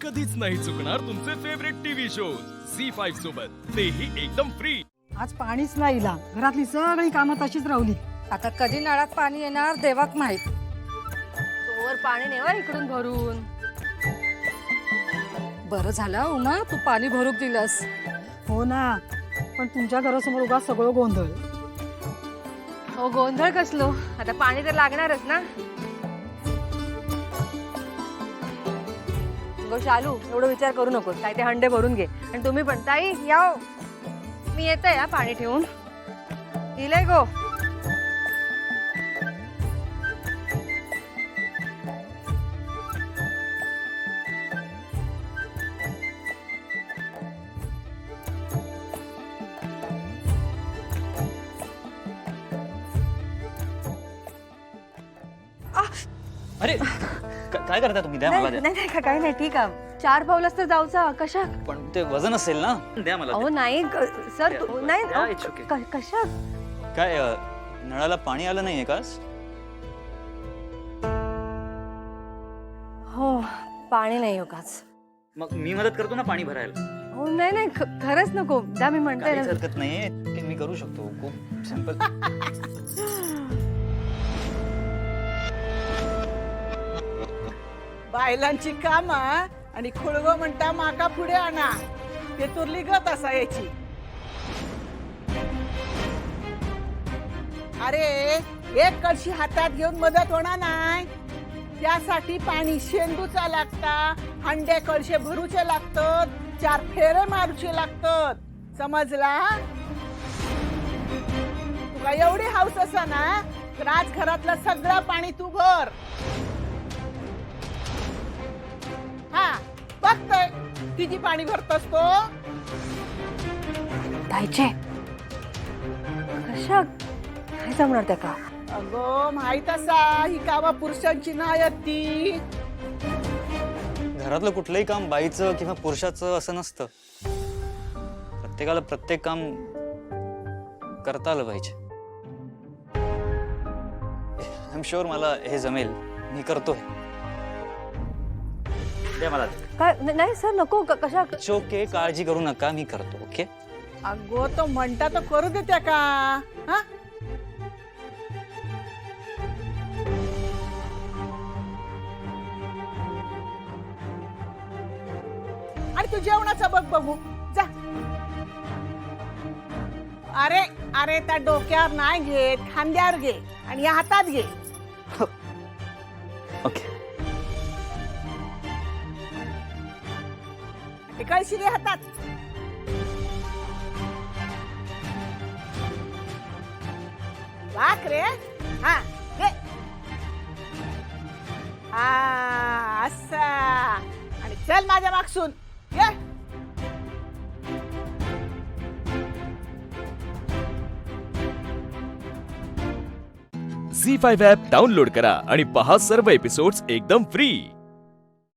कधीच नाही चुकणार तुमचे फेवरेट टीव्ही शोज झी5 सोबत, तेही एकदम फ्री। आज पाणीच नाही इला, घरातली सगळी कामं तशीच राहिली। आता कधी नळात पाणी येणार देवाक माहित। तोवर पाणी नेवा इकडून भरून। बरं झालं उमा तू पाणी भरूक दिलंस। हो ना, पण तुमच्या घरासमोर उगा सगळं गोंधळ। हो गोंधळ कसलो, आता पाणी तर लागणारच ना। गो शालू एवढं विचार करू नको, काय ते हंडे भरून घे। आणि तुम्ही पण ताई या, मी येते या पाणी ठेवून। इले गो अरे काय करता तुम्ही? द्या मला द्या. नाही नाही काय नाही, ठीक आहे। 4 पावलंच तर जाऊचा कशा। पण ते वजन असेल ना, द्या मला अहो नाही सर नाही द्या, it's okay. कशा। काय नळाला पाणी आलं नाहीये का आज? हो पाणी नाही हो काच। मग मी मदत करतो ना पाणी भरायला। हो नाही नाही खरंच नको द्या, मी म्हणते काहीच ना। हरकत नाहीये, ते मी करू शकतो, खूप सिंपल। बायलांची कामा आणि खुळगो म्हणता माका पुढे आणा, ते तुरली गत असा याची। अरे एक कळशी हातात घेऊन मदत होणार नाही, त्यासाठी पाणी शेंदूचा लागता, हंडे कळशे भरूचे लागतात, 4 फेरे मारूचे लागतात, समजला? तुला एवढी हाऊस असा ना, राजघरातलं सगळं पाणी तू भर। हा बघतोय किती पाणी भरतोस तो। जायचे कशा काय जमणार त्या का। अगो माहित असा ही कामा पुरुषांची नाही आहेत ती। घरातलं कुठलंही काम बाईचं किंवा पुरुषाचं असं नसतं, प्रत्येकाला प्रत्येक काम करता आलं पाहिजे। आय एम शुअर मला हे जमेल, मी करतोय। द्या मला द्या। काय नाही सर नको कशा। ओके काळजी करू नका, मी करतो। ओके अगो तो म्हणता तो करू दे त्या का। हा आणि तू जेवणाचा बघ बघू जा। अरे अरे त्या डोक्यावर नाही घे, खांद्यावर घे आणि या हातात घे। ओके कळशी घे हातात। वाक रे, हा घे। हा असा, आणि चल माझ्या मागसून ये। झी5 ॲप डाउनलोड करा आणि पहा सर्व एपिसोड्स एकदम फ्री।